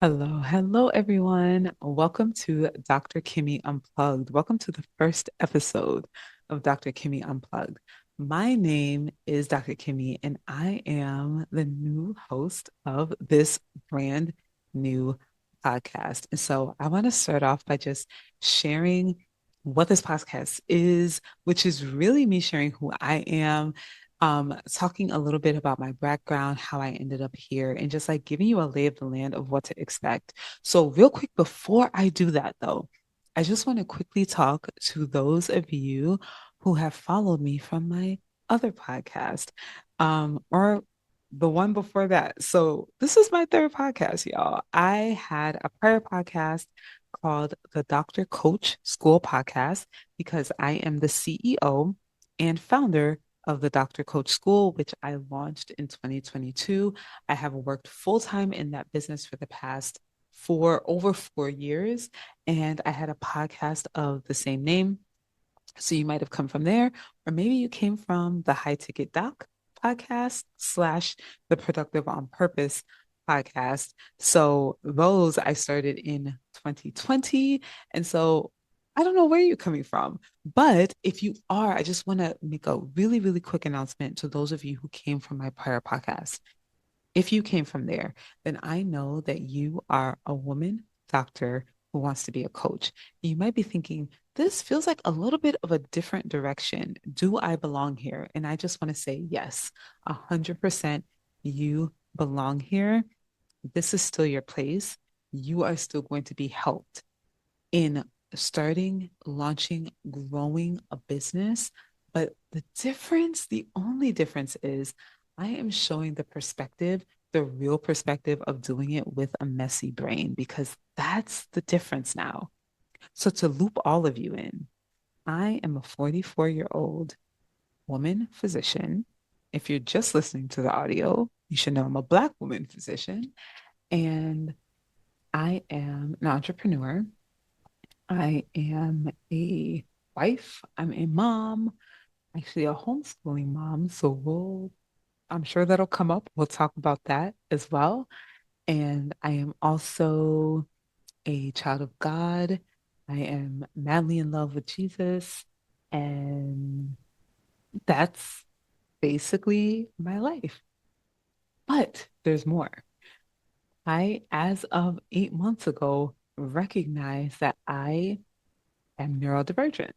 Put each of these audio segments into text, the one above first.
Hello, everyone. Welcome to Dr. Kimmy Unplugged. Welcome to the first episode of Dr. Kimmy Unplugged. My name is Dr. Kimmy, and I am the new host of this brand new podcast. And so I want to start off by just sharing what this podcast is, which is really me sharing who I am, talking a little bit about my background, how I ended up here, and just like giving you a lay of the land of what to expect. So, real quick, before I do that, though, I just want to quickly talk to those of you who have followed me from my other podcast, or the one before that. So, this is my third podcast, y'all. I had a prior podcast called the Dr. Coach School Podcast because I am the CEO and founder of the Dr. Coach School, which I launched in 2022. I have worked full time in that business for the past over 4 years, and I had a podcast of the same name. So you might have come from there, or maybe you came from the High Ticket Doc podcast slash the Productive on Purpose podcast. So those I started in 2020. And so I don't know where you're coming from, but if you are, I just want to make a really, really quick announcement to those of you who came from my prior podcast. If you came from there, then I know that you are a woman doctor who wants to be a coach. You might be thinking, this feels like a little bit of a different direction. Do I belong here? And I just want to say, yes, 100% you belong here. This is still your place. You are still going to be helped in starting, launching, growing a business. But the only difference is I am showing the perspective, the real perspective of doing it with a messy brain, because that's the difference now. So to loop all of you in, I am a 44-year-old woman physician. If you're just listening to the audio, you should know I'm a Black woman physician, and I am an entrepreneur. I am a wife. I'm a mom, actually a homeschooling mom. So I'm sure that'll come up. We'll talk about that as well. And I am also a child of God. I am madly in love with Jesus. And that's basically my life. But there's more. As of 8 months ago, recognized that I am neurodivergent.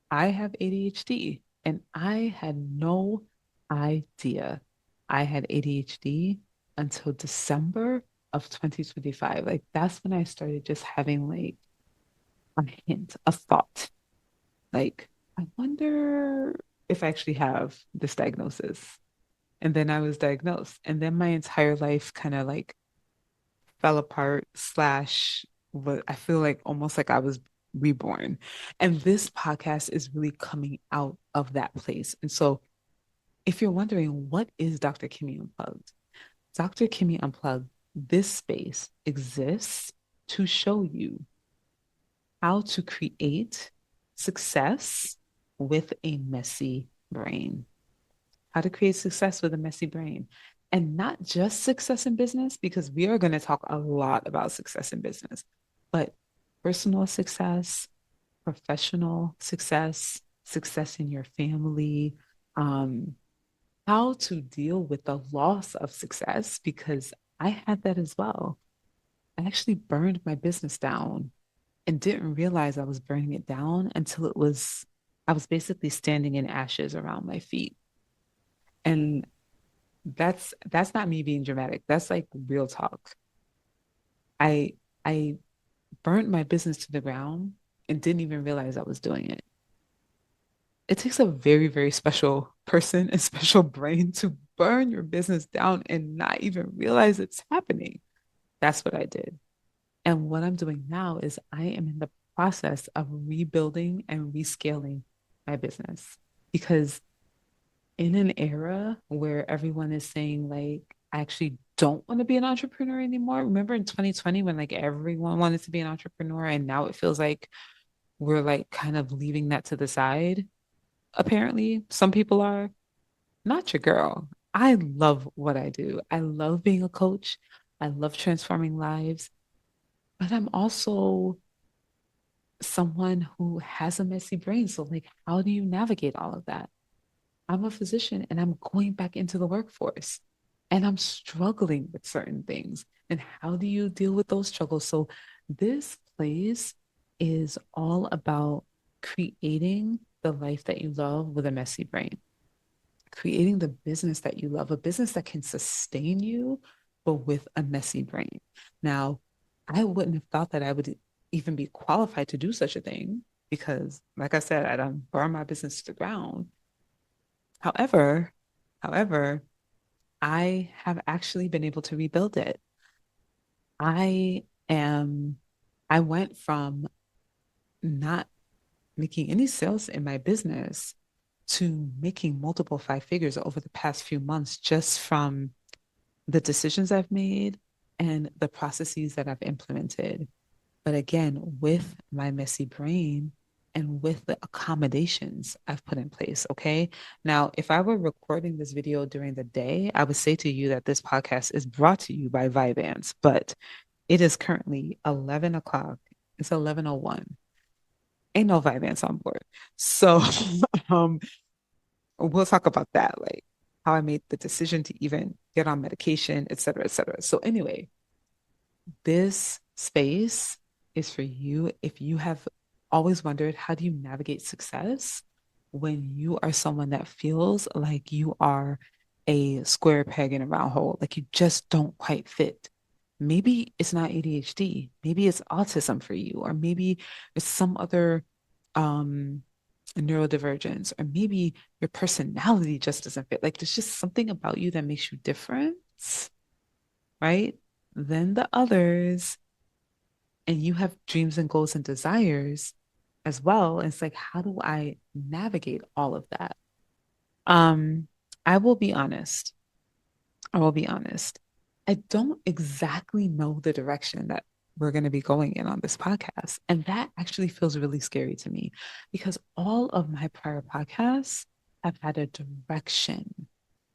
I have ADHD, and I had no idea I had ADHD until December of 2025. Like that's when I started just having like a hint, a thought. Like, I wonder if I actually have this diagnosis. And then I was diagnosed. And then my entire life kind of like fell apart, slash, what I feel like almost like I was reborn. And this podcast is really coming out of that place. And so, if you're wondering, what is Dr. Kimmy Unplugged? Dr. Kimmy Unplugged, this space exists to show you how to create success with a messy brain. How to create success with a messy brain. And not just success in business, because we are going to talk a lot about success in business, but personal success, professional success, success in your family, um, how to deal with the loss of success, because I had that as well. I actually burned my business down and didn't realize I was burning it down until I was basically standing in ashes around my feet. And that's not me being dramatic. That's like real talk. I I burnt my business to the ground and didn't even realize I was doing it. It takes a very, very special person and special brain to burn your business down and not even realize it's happening. That's what I did. And what I'm doing now is I am in the process of rebuilding and rescaling my business because in an era where everyone is saying like I actually don't want to be an entrepreneur anymore. Remember in 2020 when like everyone wanted to be an entrepreneur and now it feels like we're like kind of leaving that to the side. Apparently, some people are not your girl. I love what I do. I love being a coach. I love transforming lives. but I'm also someone who has a messy brain. So, like, how do you navigate all of that? I'm a physician and I'm going back into the workforce and I'm struggling with certain things. And how do you deal with those struggles? So, this place is all about creating the life that you love with a messy brain, creating the business that you love, a business that can sustain you, but with a messy brain. Now, I wouldn't have thought that I would even be qualified to do such a thing because, like I said, I don't burn my business to the ground. However, however, I have actually been able to rebuild it. I am, I went from not making any sales in my business to making multiple five figures over the past few months just from the decisions I've made and the processes that I've implemented. But again, with my messy brain and with the accommodations I've put in place. Okay. Now, if I were recording this video during the day, I would say to you that this podcast is brought to you by Vyvanse, but it is currently 11 o'clock. It's 11:01. Ain't no Vyvanse on board. So um, we'll talk about that, like how I made the decision to even get on medication, et cetera, et cetera. So anyway, this space is for you if you have always wondered how do you navigate success when you are someone that feels like you are a square peg in a round hole, like you just don't quite fit. Maybe it's not ADHD, maybe it's autism for you, or maybe it's some other um neurodivergence, or maybe your personality just doesn't fit. Like there's just something about you that makes you different, right? Than the others, and you have dreams and goals and desires as well. And it's like, how do I navigate all of that? Um, I will be honest. I will be honest. I don't exactly know the direction that we're going to be going in on this podcast. And that actually feels really scary to me because all of my prior podcasts have had a direction,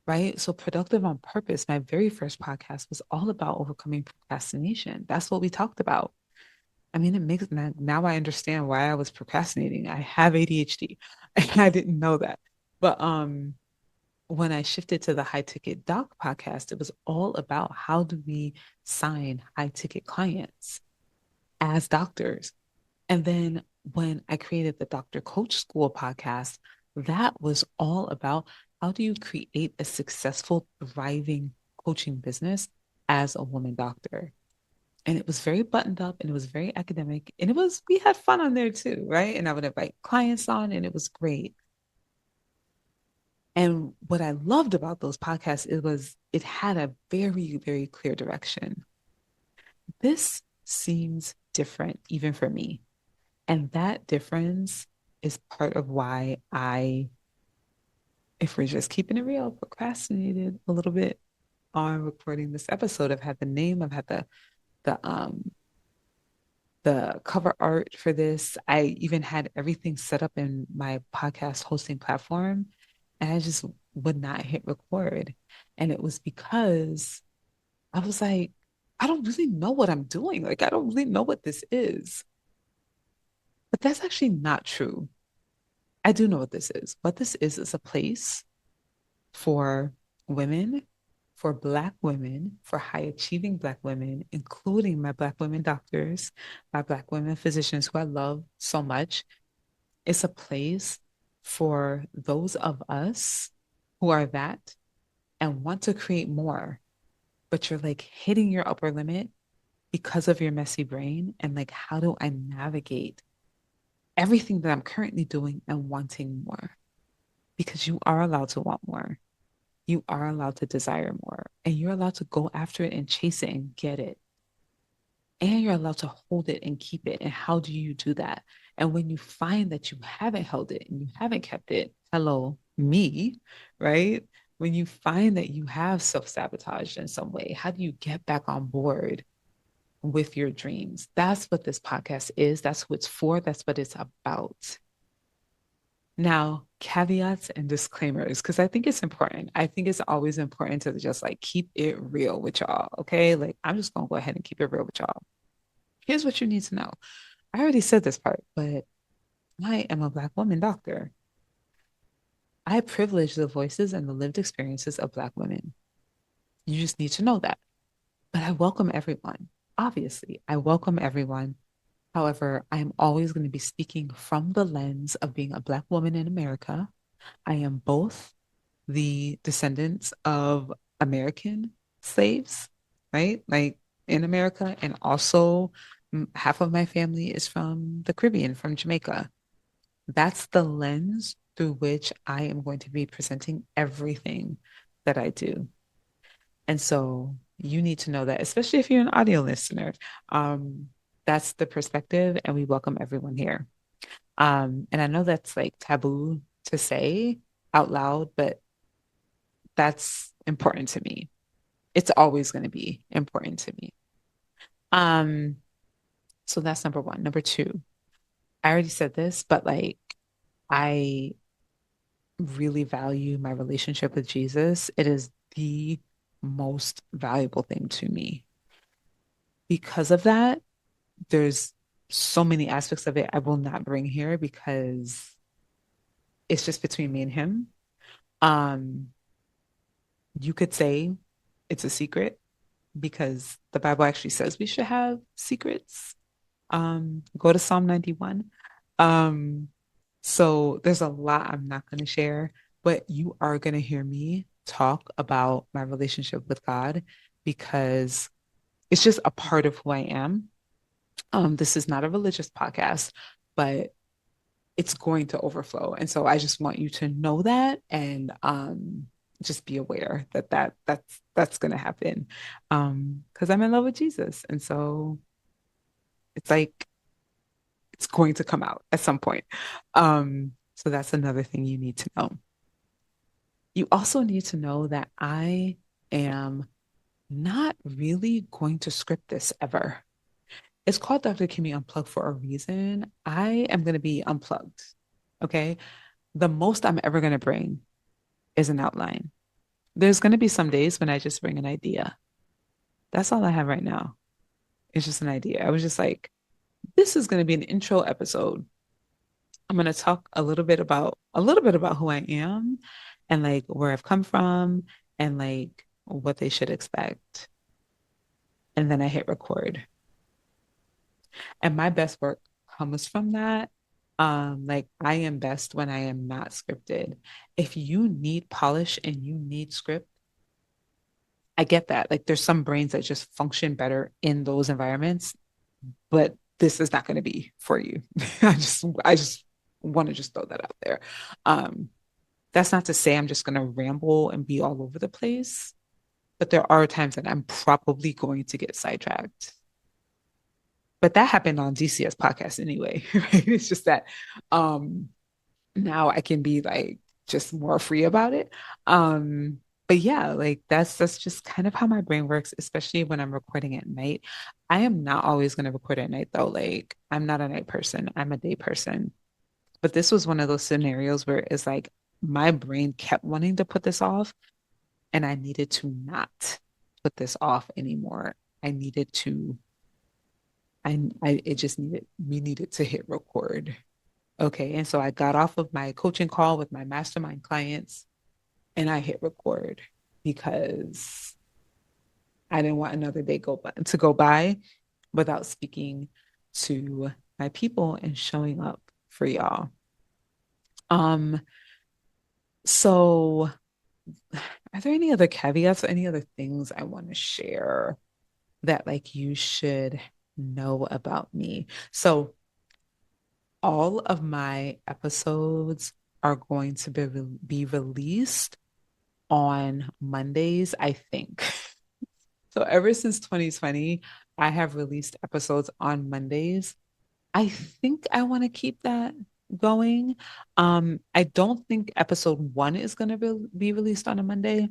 right? So, Productive on Purpose, my very first podcast was all about overcoming procrastination. That's what we talked about. I mean, it makes now I understand why I was procrastinating. I have ADHD and I didn't know that. But when I shifted to the High Ticket Doc podcast, it was all about how do we sign high ticket clients as doctors. And then when I created the Doctor Coach School podcast, that was all about how do you create a successful, thriving coaching business as a woman doctor. And it was very buttoned up and it was very academic. And we had fun on there too, right? And I would invite clients on and it was great. And what I loved about those podcasts, it had a very, very clear direction. This seems different even for me. And that difference is part of why if we're just keeping it real, procrastinated a little bit on recording this episode. I've had the name, I've had the the cover art for this. I even had everything set up in my podcast hosting platform, and I just would not hit record. And it was because I was like, I don't really know what I'm doing. Like, I don't really know what this is. But that's actually not true. I do know what this is. What this is a place for women, for Black women, for high achieving Black women, including my Black women doctors, my Black women physicians who I love so much. It's a place for those of us who are that and want to create more, but you're like hitting your upper limit because of your messy brain. And like, how do I navigate everything that I'm currently doing and wanting more? Because you are allowed to want more. You are allowed to desire more and you're allowed to go after it and chase it and get it. And you're allowed to hold it and keep it. And how do you do that? And when you find that you haven't held it and you haven't kept it, hello, me, right? When you find that you have self-sabotaged in some way, how do you get back on board with your dreams? That's what this podcast is. That's what it's for. That's what it's about. Now, caveats and disclaimers, because I think it's important. I think it's always important to just like keep it real with y'all. Okay. Like, I'm just going to go ahead and keep it real with y'all. Here's what you need to know. I already said this part, but I am a Black woman doctor. I privilege the voices and the lived experiences of Black women. You just need to know that. But I welcome everyone. Obviously, I welcome everyone. However, I am always going to be speaking from the lens of being a Black woman in America. I am both the descendants of American slaves, right? Like in America, and also half of my family is from the Caribbean, from Jamaica. That's the lens through which I am going to be presenting everything that I do. And so you need to know that, especially if you're an audio listener. Um, that's the perspective, and we welcome everyone here. And I know that's like taboo to say out loud, but that's important to me. It's always going to be important to me. Um, so that's number one. Number two, I already said this, but like I really value my relationship with Jesus. It is the most valuable thing to me. Because of that, there's so many aspects of it I will not bring here because it's just between me and him. Um, you could say it's a secret because the Bible actually says we should have secrets. Go to Psalm 91. Um, so there's a lot I'm not going to share, but you are going to hear me talk about my relationship with God because it's just a part of who I am. This is not a religious podcast, but it's going to overflow. And so I just want you to know that and just be aware that that's going to happen. Because I'm in love with Jesus. And so it's like it's going to come out at some point. So that's another thing you need to know. You also need to know that I am not really going to script this ever. It's called Dr. Kimmy Unplugged for a reason. I am going to be unplugged. Okay. The most I'm ever going to bring is an outline. There's going to be some days when I just bring an idea. That's all I have right now. It's just an idea. I was just like, this is going to be an intro episode. I'm going to talk a little bit about who I am and like where I've come from and like what they should expect. And then I hit record. And my best work comes from that. Like I am best when I am not scripted. If you need polish and you need script, I get that. Like there's some brains that just function better in those environments, but this is not going to be for you. I just want to just throw that out there. Um, that's not to say I'm just going to ramble and be all over the place, but there are times that I'm probably going to get sidetracked. But that happened on DCS podcast anyway, right? It's just that um now I can be like just more free about it. But yeah, like that's just kind of how my brain works, especially when I'm recording at night. I am not always going to record at night though. Like I'm not a night person, I'm a day person. But this was one of those scenarios where it's like my brain kept wanting to put this off, and I needed to not put this off anymore. I needed to, it just needed, we needed to hit record. Okay. And so I got off of my coaching call with my mastermind clients and I hit record because I didn't want another day to go by without speaking to my people and showing up for y'all. Um, so are there any other caveats or any other things I want to share that like you should know about me? So all of my episodes are going to be released on Mondays, I think. So ever since 2020, I have released episodes on Mondays. I think I want to keep that going. I don't think episode one is going to be released on a Monday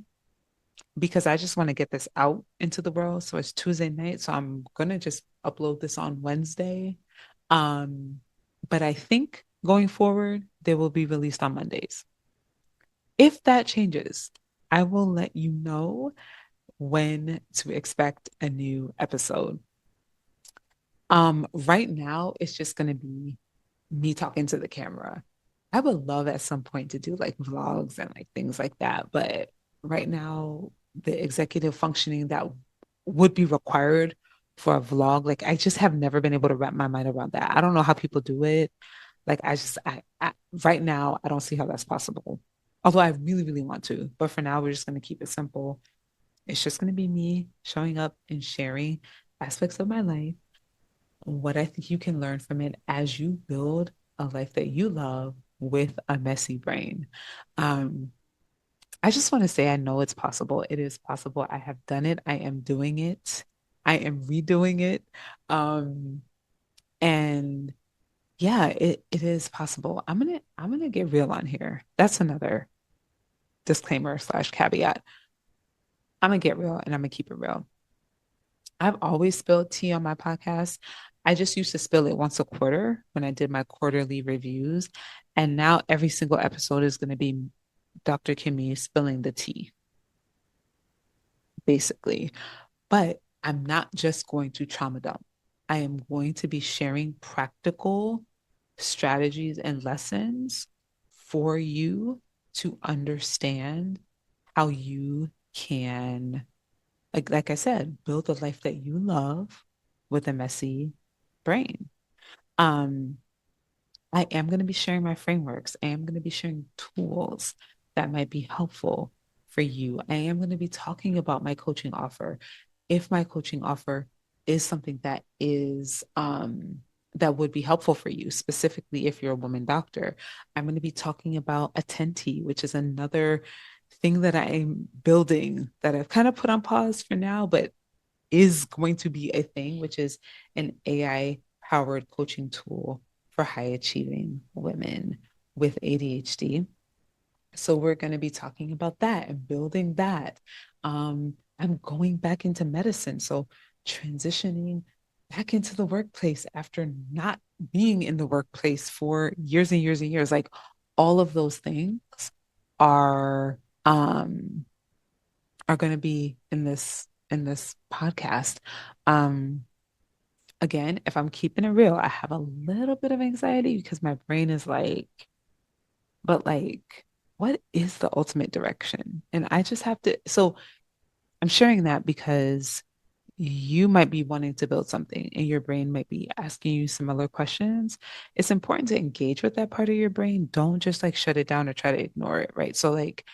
because I just want to get this out into the world. So it's Tuesday night, so I'm going to just upload this on Wednesday. Um, but I think going forward, they will be released on Mondays. If that changes, I will let you know when to expect a new episode. Right now it's just gonna be me talking to the camera. I would love at some point to do like vlogs and like things like that, but right now the executive functioning that would be required for a vlog, like I just have never been able to wrap my mind around that. I don't know how people do it. Like I right now I don't see how that's possible. Although I really, really want to, but for now we're just going to keep it simple. It's just going to be me showing up and sharing aspects of my life, what I think you can learn from it as you build a life that you love with a messy brain. Um, I just want to say I know it's possible. It is possible. I have done it. I am doing it. I am redoing it. Um, and yeah, it is possible. I'm gonna get real on here. That's another disclaimer slash caveat. I'm gonna get real and I'm gonna keep it real. I've always spilled tea on my podcast. I just used to spill it once a quarter when I did my quarterly reviews. And now every single episode is going to be Dr. Kimmy spilling the tea, basically. But I'm not just going to trauma dump. I am going to be sharing practical strategies and lessons for you to understand how you can, like I said, build a life that you love with a messy brain. Um, I am going to be sharing my frameworks. I am going to be sharing tools that might be helpful for you. I am going to be talking about my coaching offer. If my coaching offer is something that is that would be helpful for you, specifically if you're a woman doctor, I'm going to be talking about Attenti, which is another thing that I am building that I've kind of put on pause for now, but is going to be a thing, which is an AI powered coaching tool for high achieving women with ADHD. So we're going to be talking about that and building that. I'm going back into medicine. So transitioning back into the workplace after not being in the workplace for years and years and years. Like all of those things are are going to be in this podcast. Um, Again, if I'm keeping it real, I have a little bit of anxiety because my brain is like, but like, what is the ultimate direction? And I just have to. So I'm sharing that because you might be wanting to build something and your brain might be asking you similar questions. It's important to engage with that part of your brain. Don't just like shut it down or try to ignore it, right? So like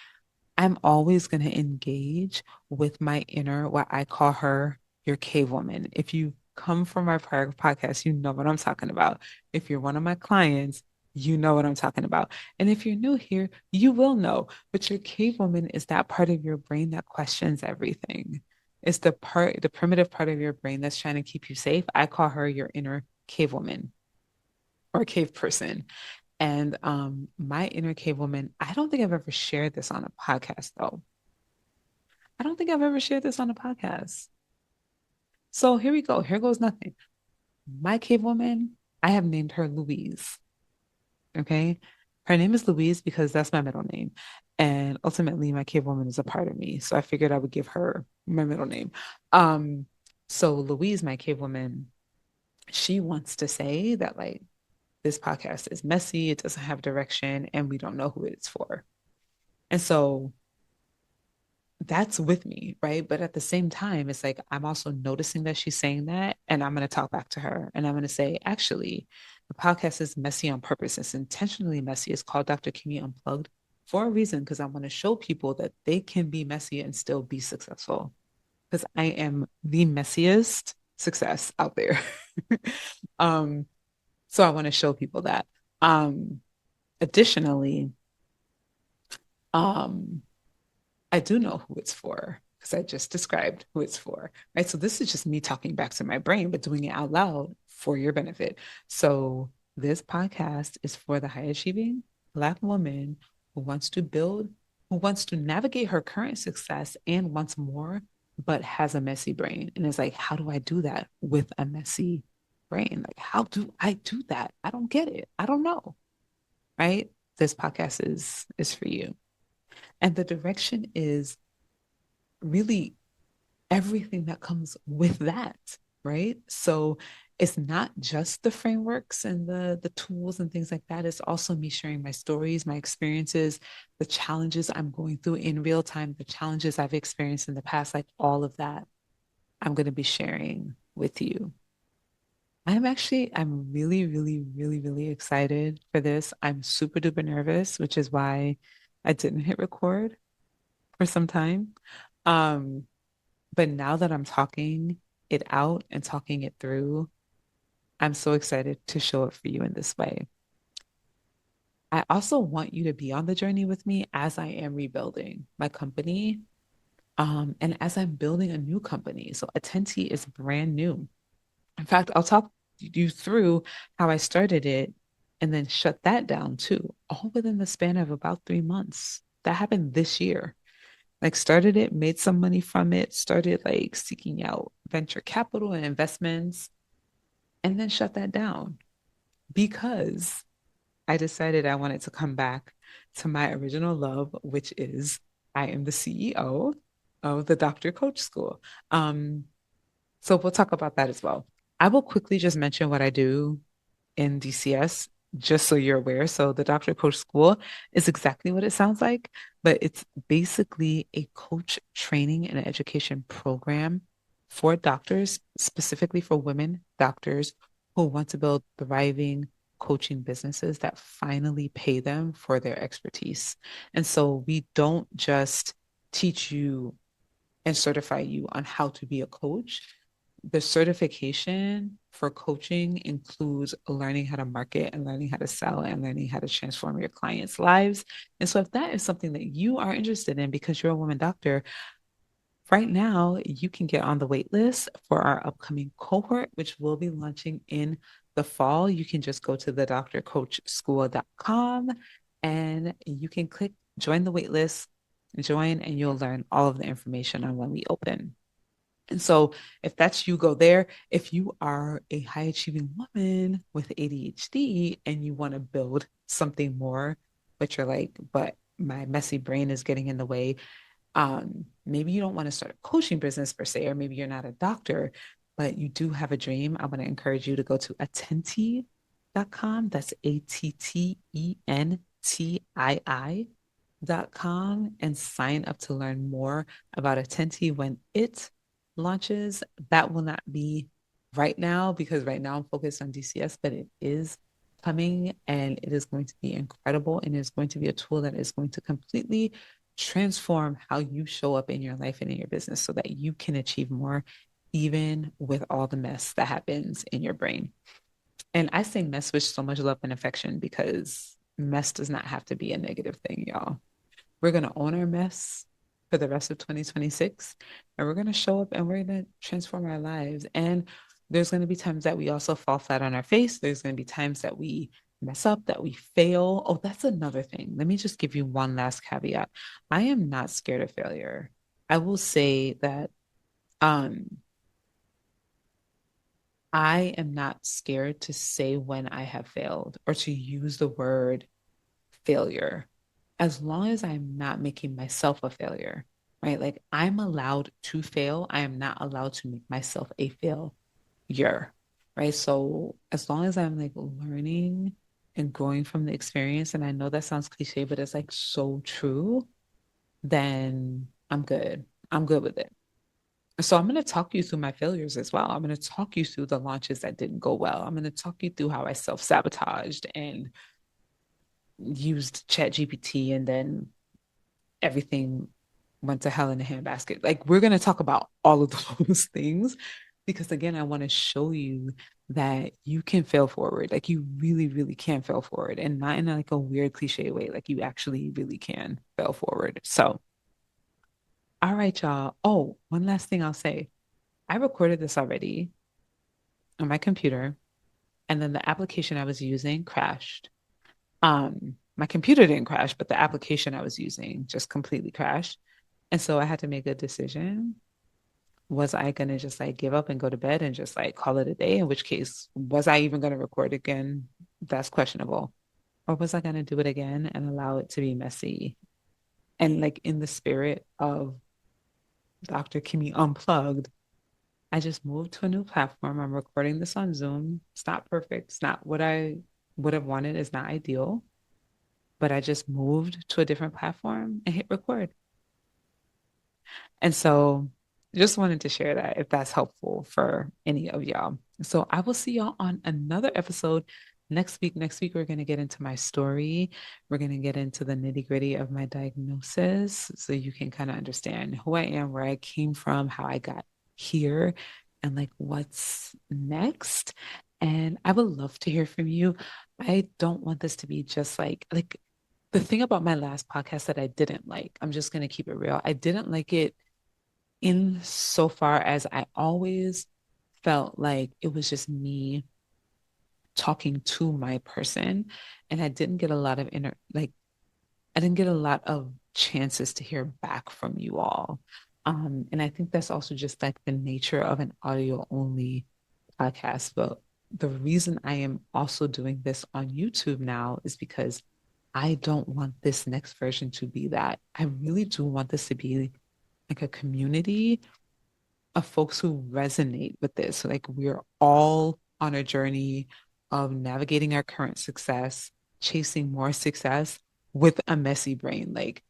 I'm always going to engage with my inner, what I call her your cavewoman. If you come from my prior podcast, you know what I'm talking about. If you're one of my clients, you know what I'm talking about. And if you're new here, you will know. But your cavewoman is that part of your brain that questions everything. It's the primitive part of your brain that's trying to keep you safe. I call her your inner cavewoman or cave person. And my inner cave woman, I don't think I've ever shared this on a podcast though. I don't think I've ever shared this on a podcast. So here we go. Here goes nothing. My cave woman, I have named her Louise. Okay. Her name is Louise because that's my middle name. And ultimately my cave woman is a part of me. So I figured I would give her my middle name. Um, so Louise, my cave woman, she wants to say that like this podcast is messy, it doesn't have direction, and we don't know who it's for. And so that's with me, right? But at the same time, it's like I'm also noticing that she's saying that, and I'm going to talk back to her and I'm going to say, actually, the podcast is messy on purpose. It's intentionally messy. It's called Dr. Kimmy Unplugged for a reason because I want to show people that they can be messy and still be successful because I am the messiest success out there. um, so I want to show people that. Um, Additionally, um, I do know who it's for because I just described who it's for, right? So this is just me talking back to my brain, but doing it out loud for your benefit. So this podcast is for the high achieving Black woman who wants to build, who wants to navigate her current success and wants more, but has a messy brain. And it's like, how do I do that with a messy brain? Like, how do I do that? I don't get it. I don't know, right? This podcast is for you. And the direction is really everything that comes with that. right? So it's not just the frameworks and the tools and things like that. It's also me sharing my stories, my experiences, the challenges I'm going through in real time, the challenges I've experienced in the past, like all of that I'm going to be sharing with you. I'm really, really, really, really excited for this. I'm super duper nervous, which is why I didn't hit record for some time. Um, but now that I'm talking it out and talking it through, I'm so excited to show it for you in this way. I also want you to be on the journey with me as I am rebuilding my company, and as I'm building a new company. So Attenti is brand new. In fact, I'll talk you through how I started it and then shut that down too, all within the span of about 3 months. That happened this year. Like started it, made some money from it, started like seeking out venture capital and investments, and then shut that down because I decided I wanted to come back to my original love, which is I am the CEO of the Doctor Coach School. Um, so we'll talk about that as well. I will quickly just mention what I do in DCS, just so you're aware. So the Doctor Coach School is exactly what it sounds like, but it's basically a coach training and education program for doctors, specifically for women doctors who want to build thriving coaching businesses that finally pay them for their expertise. And so we don't just teach you and certify you on how to be a coach. The certification for coaching includes learning how to market and learning how to sell and learning how to transform your clients' lives. And so, if that is something that you are interested in because you're a woman doctor, right now you can get on the wait list for our upcoming cohort, which will be launching in the fall. You can just go to the drcoachschool.com and you can click join the wait list, join, and you'll learn all of the information on when we open. And so, if that's you, go there. If you are a high achieving woman with ADHD and you want to build something more, but you're like, but my messy brain is getting in the way. Maybe you don't want to start a coaching business per se, or maybe you're not a doctor, but you do have a dream. I want to encourage you to go to attenti.com. That's ATTENTII.com and sign up to learn more about Attenti when it launches. That will not be right now because right now I'm focused on DCS, but it is coming and it is going to be incredible and it's going to be a tool that is going to completely transform how you show up in your life and in your business so that you can achieve more, even with all the mess that happens in your brain. And I say mess with so much love and affection because mess does not have to be a negative thing, y'all. We're going to own our mess for the rest of 2026 and we're going to show up and we're going to transform our lives. And there's going to be times that we also fall flat on our face. There's going to be times that we mess up, that we fail. Oh, that's another thing. Let me just give you one last caveat. I am not scared of failure. I will say that um, I am not scared to say when I have failed or to use the word failure as long as I'm not making myself a failure, right? Like I'm allowed to fail. I am not allowed to make myself a failure, right? So as long as I'm like learning and growing from the experience, and I know that sounds cliche, but it's like so true, then I'm good. I'm good with it. So I'm going to talk you through my failures as well. I'm going to talk you through the launches that didn't go well. I'm going to talk you through how I self-sabotaged and used Chat GPT and then everything went to hell in a handbasket. Like we're going to talk about all of those things because again, I want to show you that you can fail forward. Like you really, really can fail forward and not in like a weird cliche way. Like you actually really can fail forward. So, all right, y'all. Oh, one last thing I'll say. I recorded this already on my computer and then the application I was using crashed. My computer didn't crash, but the application I was using just completely crashed. And so I had to make a decision. Was I going to just like give up and go to bed and just like call it a day? In which case, was I even going to record again? That's questionable. Or was I going to do it again and allow it to be messy? And like in the spirit of Dr. Kimmy Unplugged, I just moved to a new platform. I'm recording this on Zoom. It's not perfect. It's not what I would have wanted. It's not ideal, but I just moved to a different platform and hit record. And so just wanted to share that if that's helpful for any of y'all. So I will see y'all on another episode next week. Next week, we're going to get into my story. We're going to get into the nitty gritty of my diagnosis so you can kind of understand who I am, where I came from, how I got here, and like what's next. And I would love to hear from you. I don't want this to be just like the thing about my last podcast that I didn't like. I'm just going to keep it real. I didn't like it in so far as I always felt like it was just me talking to my person, and I didn't get a lot of I didn't get a lot of chances to hear back from you all. And I think that's also just like the nature of an audio only podcast. But the reason I am also doing this on YouTube now is because I don't want this next version to be that. I really do want this to be like a community of folks who resonate with this. So, like, we're all on a journey of navigating our current success, chasing more success with a messy brain. Like,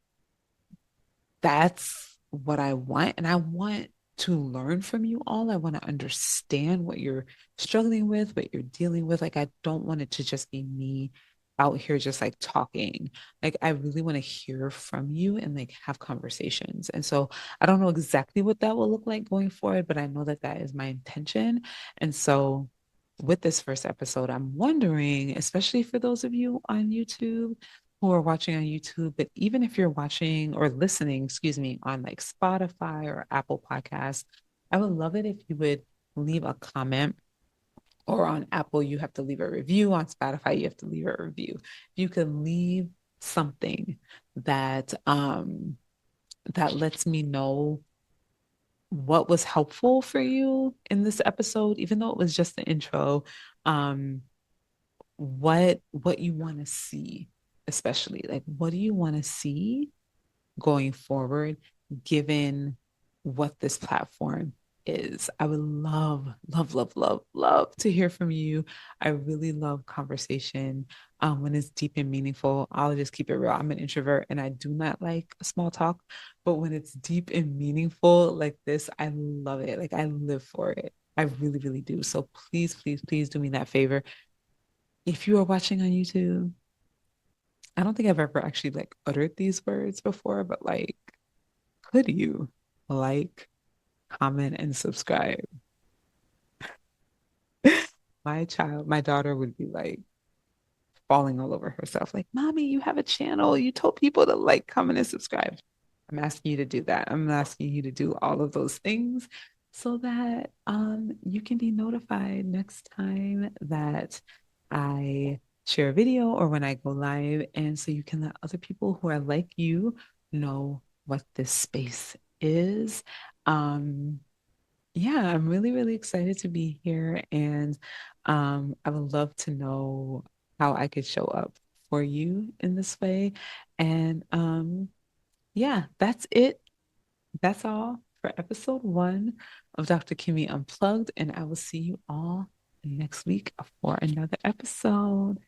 that's what I want. And I want to learn from you all. I want to understand what you're struggling with, what you're dealing with. Like, I don't want it to just be me out here just like talking. Like, I really want to hear from you and like have conversations. And so I don't know exactly what that will look like going forward, but I know that that is my intention. And so with this first episode, I'm wondering, especially for those of you on YouTube, who are watching on YouTube, but even if you're watching or listening, excuse me, on like Spotify or Apple Podcasts, I would love it if you would leave a comment, or on Apple, you have to leave a review. On Spotify, you have to leave a review. If you can leave something that that lets me know what was helpful for you in this episode, even though it was just the intro, um, what you want to see, especially like what do you want to see going forward, given what this platform is. I would love, love, love, love, love to hear from you. I really love conversation. When it's deep and meaningful, I'll just keep it real. I'm an introvert and I do not like small talk, but when it's deep and meaningful like this, I love it. Like I live for it. I really, really do. So please, please, please do me that favor. If you are watching on YouTube, I don't think I've ever actually like uttered these words before, but like, could you like, comment, and subscribe? My daughter would be like falling all over herself, like, Mommy, you have a channel. You told people to like, comment, and subscribe. I'm asking you to do that. I'm asking you to do all of those things so that you can be notified next time that I share a video or when I go live. And so you can let other people who are like you know what this space is. Um, yeah, I'm really, really excited to be here. And I would love to know how I could show up for you in this way. And yeah, that's it. That's all for episode 1 of Dr. Kimmy Unplugged. And I will see you all next week for another episode.